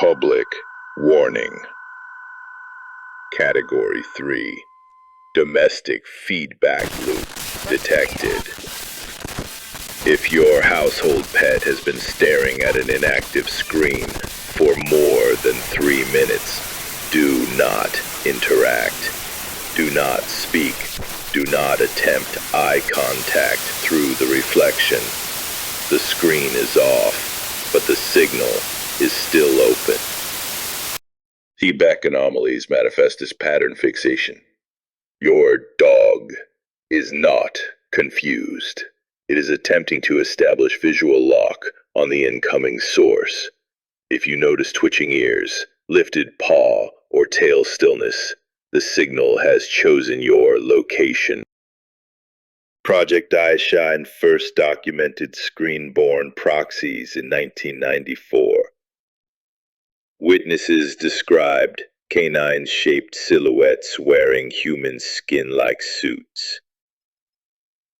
Public warning. Category 3. Domestic feedback loop detected. If your household pet has been staring at an inactive screen for more than 3 minutes, do not interact. Do not speak. Do not attempt eye contact through the reflection. The screen is off, but the signal is still open. Feedback anomalies manifest as pattern fixation. Your dog is not confused. It is attempting to establish visual lock on the incoming source. If you notice twitching ears, lifted paw, or tail stillness, the signal has chosen your location. Project Eyeshine first documented screen-borne proxies in 1994. Witnesses described canine-shaped silhouettes wearing human skin-like suits.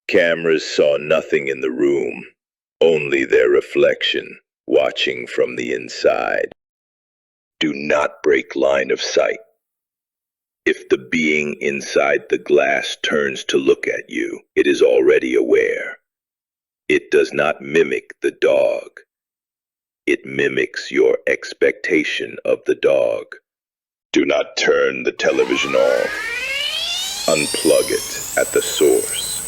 Cameras saw nothing in the room, only their reflection, watching from the inside. Do not break line of sight. If the being inside the glass turns to look at you, it is already aware. It does not mimic the dog. It mimics your expectation of the dog. Do not turn the television off. Unplug it at the source.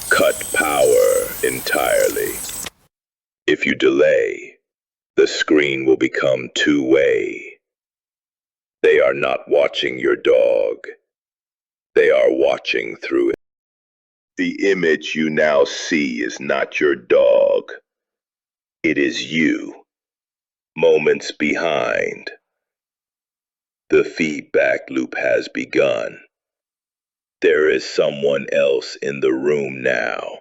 Cut power entirely. If you delay, the screen will become two-way. They are not watching your dog. They are watching through it. The image you now see is not your dog. It is you, moments behind. The feedback loop has begun. There is someone else in the room now.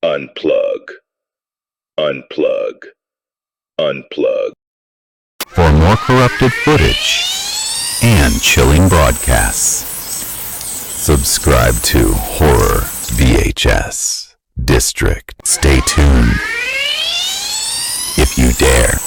Unplug. Unplug. Unplug. For more corrupted footage and chilling broadcasts, subscribe to Horror VHS District. Stay tuned if you dare.